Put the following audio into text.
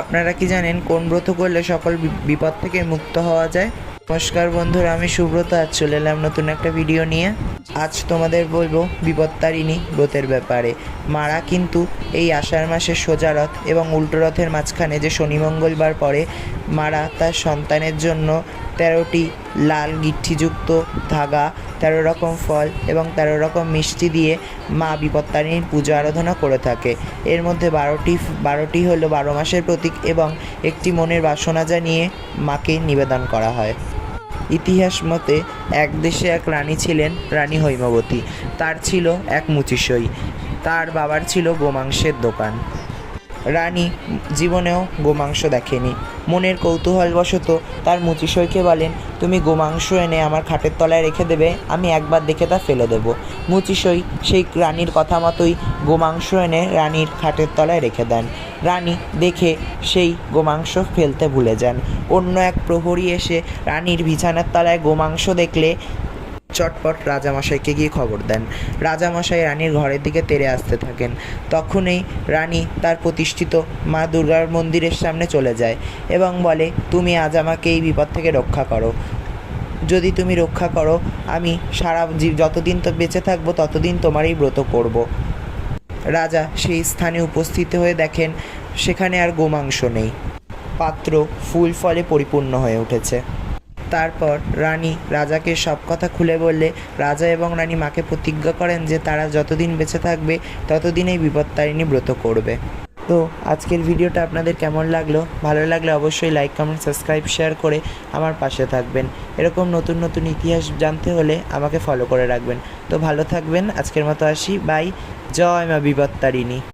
আপনারা কি জানেন কোন ব্রত করলে সকল বিপদ থেকে মুক্ত হওয়া যায়? নমস্কার বন্ধুরা, আমি সুব্রত। আজ চলে এলাম নতুন একটা ভিডিও নিয়ে। আজ তোমাদের বলবো বিপত্তারিণী ব্রতের ব্যাপারে। মারা কিন্তু এই আষাঢ় মাসের সোজা রথ এবং উল্টো রথের মাঝখানে যে শনি মঙ্গলবার পড়ে, মারা তার সন্তানের জন্য 13টি লাল গিট্টিযুক্ত ধাগা, 13 রকম ফল এবং 13 রকম মিষ্টি দিয়ে মা বিপত্তারিণীর পূজা আরাধনা করে থাকে। এর মধ্যে 12টি হলো 12 মাসের প্রতীক এবং একটি মনের বাসনা জানিয়ে মাকে নিবেদন করা হয়। ইতিহাস মতে এক দেশে এক রানী ছিলেন, রানী হৈমবতী। তার ছিল এক মুচিসই। তার বাবার ছিল গোমাংসের দোকান। রানী জীবনেও গোমাংস দেখেনি। মনের কৌতূহলবশত তার মুচিসইকে বলেন, তুমি গোমাংস এনে আমার খাটের তলায় রেখে দেবে, আমি একবার দেখে তা ফেলে দেব। মুচিসই সেই রানীর কথা মতোই গোমাংস এনে রানীর খাটের তলায় রেখে দেন। রানী দেখে সেই গোমাংস ফেলতে ভুলে যান। অন্য এক প্রহরী এসে রানীর বিছানার তলায় গোমাংস দেখলে চটপট রাজামশাইকে গিয়ে খবর দেন। রাজামশাই রানীর ঘরের দিকে তেড়ে আসতে থাকেন। তখনই রানী তার প্রতিষ্ঠিত মা দুর্গার মন্দিরের সামনে চলে যায় এবং বলে, তুমি আজ আমাকে এই বিপদ থেকে রক্ষা করো। যদি তুমি রক্ষা করো, আমি যতদিন তো বেঁচে থাকবো ততদিন তোমারই ব্রত করব। রাজা সেই স্থানে উপস্থিত হয়ে দেখেন সেখানে আর গোমাংস নেই। পাত্র ফুল ফলে পরিপূর্ণ হয়ে উঠেছে। তারপর রানী রাজাকে সব কথা খুলে বললে রাজা এবং রানী মাকে প্রতিজ্ঞা করেন যে তারা যতদিন বেঁচে থাকবে ততদিন এই বিপত্তারিণী ব্রত করবে। তো আজকের ভিডিওটা আপনাদের কেমন লাগলো? ভালো লাগলে অবশ্যই লাইক, কমেন্ট, সাবস্ক্রাইব, শেয়ার করে আমার পাশে থাকবেন। এরকম নতুন নতুন ইতিহাস জানতে হলে আমাকে ফলো করে রাখবেন। তো ভালো থাকবেন। আজকের মতো আসি। বাই। জয় মা বিপত্তারিণী।